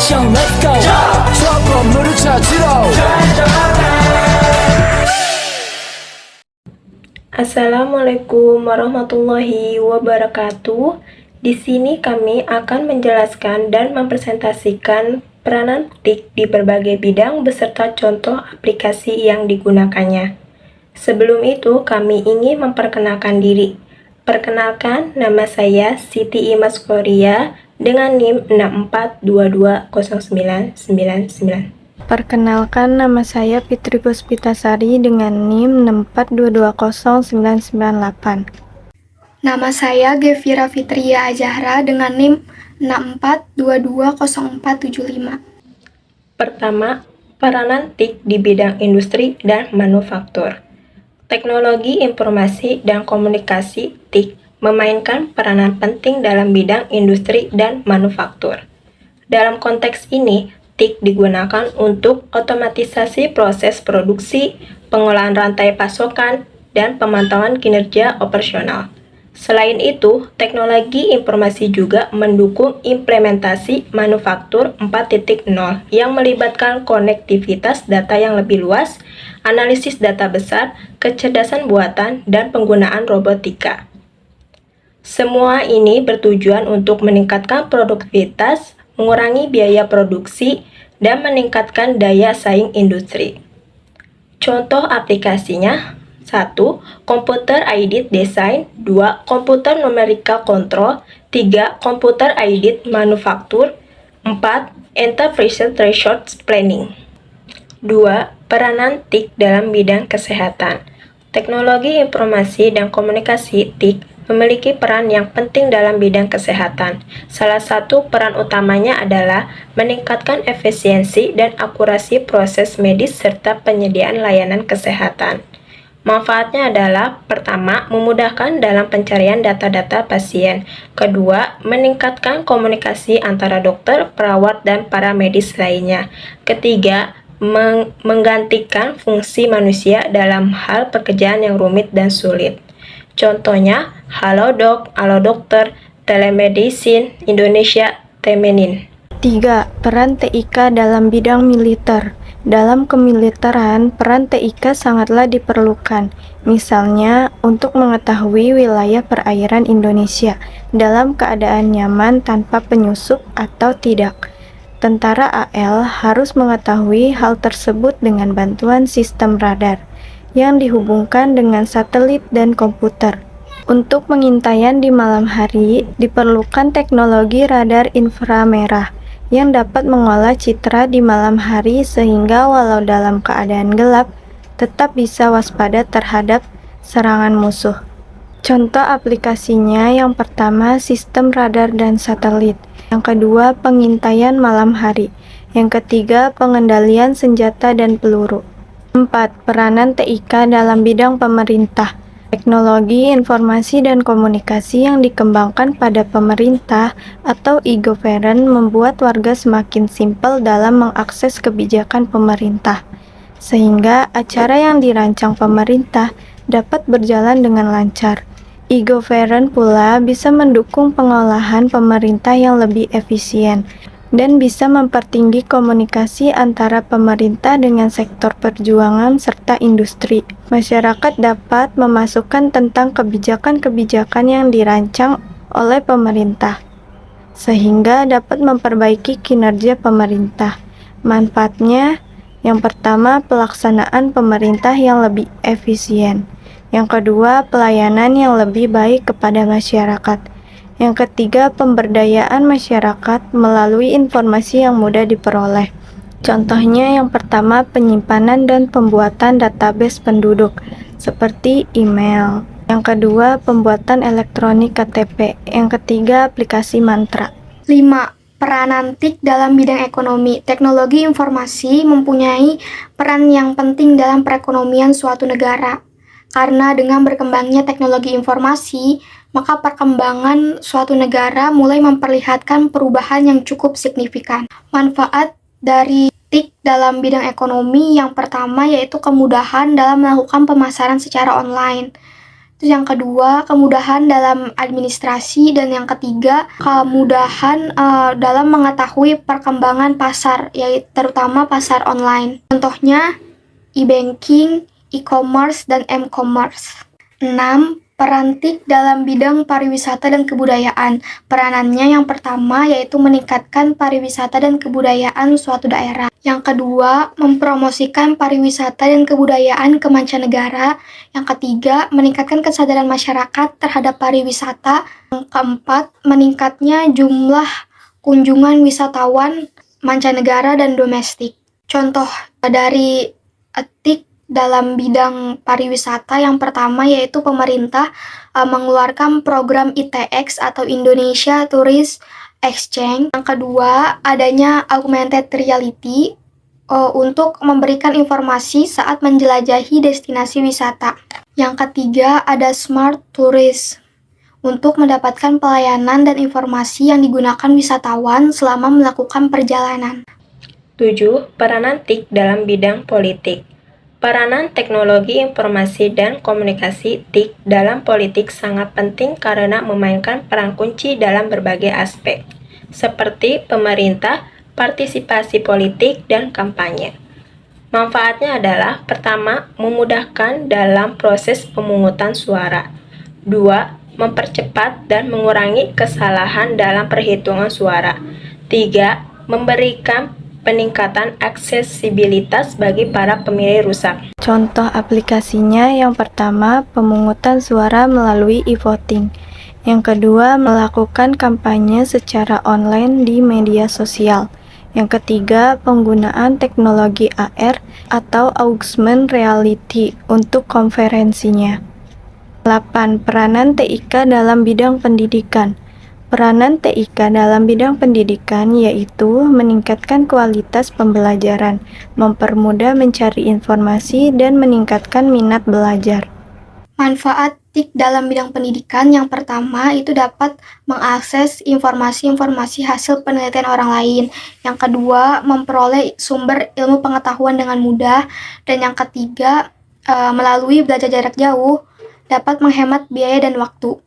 액션 let's go 저 건물을 찾으러 Assalamualaikum warahmatullahi wabarakatuh. Di sini kami akan menjelaskan dan mempresentasikan peranan TIK di berbagai bidang beserta contoh aplikasi yang digunakannya. Sebelum itu, kami ingin memperkenalkan diri. Perkenalkan, nama saya Siti Imas Gloria dengan NIM 64220999. Perkenalkan, nama saya Fitri Puspitasari dengan NIM 64220998. Nama saya Gevira Fitria Azahra dengan NIM 64220475. Pertama, peranan TIK di bidang industri dan manufaktur. Teknologi informasi dan komunikasi TIK memainkan peranan penting dalam bidang industri dan manufaktur. Dalam konteks ini, TIK digunakan untuk otomatisasi proses produksi, pengolahan rantai pasokan, dan pemantauan kinerja operasional. Selain itu, teknologi informasi juga mendukung implementasi manufaktur 4.0 yang melibatkan konektivitas data yang lebih luas, analisis data besar, kecerdasan buatan, dan penggunaan robotika. Semua ini bertujuan untuk meningkatkan produktivitas, mengurangi biaya produksi, dan meningkatkan daya saing industri. Contoh aplikasinya: 1. Computer Aided Design, 2. Computer Numerical Control, 3. Computer Aided Manufacture, 4. Enterprise Resource Planning. 2. Peranan TIK dalam bidang kesehatan. Teknologi informasi dan komunikasi TIK memiliki peran yang penting dalam bidang kesehatan. Salah satu peran utamanya adalah meningkatkan efisiensi dan akurasi proses medis serta penyediaan layanan kesehatan. Manfaatnya adalah: pertama, memudahkan dalam pencarian data-data pasien. Kedua, meningkatkan komunikasi antara dokter, perawat, dan para medis lainnya. Ketiga, menggantikan fungsi manusia dalam hal pekerjaan yang rumit dan sulit. Contohnya, Halodoc, Dokter, Telemedicine, Indonesia, Temenin. 3. Peran TIK dalam bidang militer. Dalam kemiliteran, peran TIK sangatlah diperlukan. Misalnya, untuk mengetahui wilayah perairan Indonesia dalam keadaan nyaman tanpa penyusup atau tidak. Tentara AL harus mengetahui hal tersebut dengan bantuan sistem radar yang dihubungkan dengan satelit dan komputer. Untuk pengintaian di malam hari, diperlukan teknologi radar inframerah yang dapat mengolah citra di malam hari sehingga walau dalam keadaan gelap, tetap bisa waspada terhadap serangan musuh. Contoh aplikasinya: yang pertama, sistem radar dan satelit. Yang kedua, pengintaian malam hari. Yang ketiga, pengendalian senjata dan peluru. 4. Peranan TIK dalam bidang pemerintah. Teknologi informasi dan komunikasi yang dikembangkan pada pemerintah atau e-government membuat warga semakin simpel dalam mengakses kebijakan pemerintah, sehingga acara yang dirancang pemerintah dapat berjalan dengan lancar. E-government pula bisa mendukung pengolahan pemerintah yang lebih efisien dan bisa mempertinggi komunikasi antara pemerintah dengan sektor perjuangan serta industri. Masyarakat dapat memasukkan tentang kebijakan-kebijakan yang dirancang oleh pemerintah, sehingga dapat memperbaiki kinerja pemerintah. Manfaatnya: yang pertama, pelaksanaan pemerintah yang lebih efisien. Yang kedua, pelayanan yang lebih baik kepada masyarakat. Yang ketiga, pemberdayaan masyarakat melalui informasi yang mudah diperoleh. Contohnya, yang pertama, penyimpanan dan pembuatan database penduduk, seperti email. Yang kedua, pembuatan elektronik KTP. Yang ketiga, aplikasi mantra. 5. Peranan TIK dalam bidang ekonomi. Teknologi informasi mempunyai peran yang penting dalam perekonomian suatu negara. Karena dengan berkembangnya teknologi informasi, maka perkembangan suatu negara mulai memperlihatkan perubahan yang cukup signifikan. Manfaat dari TIK dalam bidang ekonomi yang pertama yaitu kemudahan dalam melakukan pemasaran secara online. Terus yang kedua, kemudahan dalam administrasi, dan yang ketiga, kemudahan dalam mengetahui perkembangan pasar, yaitu terutama pasar online. Contohnya e-banking, e-commerce, dan m-commerce. 6. Peran TIK dalam bidang pariwisata dan kebudayaan. Peranannya yang pertama yaitu meningkatkan pariwisata dan kebudayaan suatu daerah. Yang kedua, mempromosikan pariwisata dan kebudayaan ke mancanegara. Yang ketiga, meningkatkan kesadaran masyarakat terhadap pariwisata. Yang keempat, meningkatnya jumlah kunjungan wisatawan mancanegara dan domestik. Contoh dari TIK dalam bidang pariwisata yang pertama yaitu pemerintah mengeluarkan program ITX atau Indonesia Tourist Exchange. Yang kedua, adanya augmented reality untuk memberikan informasi saat menjelajahi destinasi wisata. Yang ketiga, ada smart tourist untuk mendapatkan pelayanan dan informasi yang digunakan wisatawan selama melakukan perjalanan. 7. Peranan TIK dalam bidang politik. Peranan teknologi informasi dan komunikasi TIK dalam politik sangat penting karena memainkan peran kunci dalam berbagai aspek, seperti pemerintah, partisipasi politik, dan kampanye. Manfaatnya adalah, pertama, memudahkan dalam proses pemungutan suara. 2. Mempercepat dan mengurangi kesalahan dalam perhitungan suara. 3. Memberikan peningkatan aksesibilitas bagi para pemilih rusak. Contoh aplikasinya yang pertama, pemungutan suara melalui e-voting. Yang kedua, melakukan kampanye secara online di media sosial. Yang ketiga, penggunaan teknologi AR atau augmented reality untuk konferensinya. 8. Peranan TIK dalam bidang pendidikan. Peranan TIK dalam bidang pendidikan yaitu meningkatkan kualitas pembelajaran, mempermudah mencari informasi, dan meningkatkan minat belajar. Manfaat TIK dalam bidang pendidikan yang pertama itu dapat mengakses informasi-informasi hasil penelitian orang lain. Yang kedua, memperoleh sumber ilmu pengetahuan dengan mudah. Dan yang ketiga, melalui belajar jarak jauh dapat menghemat biaya dan waktu.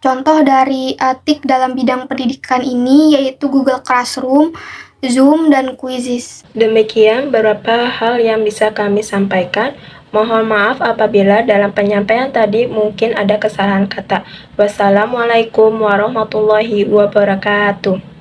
Contoh dari TIK dalam bidang pendidikan ini yaitu Google Classroom, Zoom, dan Quizzes. Demikian beberapa hal yang bisa kami sampaikan. Mohon maaf apabila dalam penyampaian tadi mungkin ada kesalahan kata. Wassalamualaikum warahmatullahi wabarakatuh.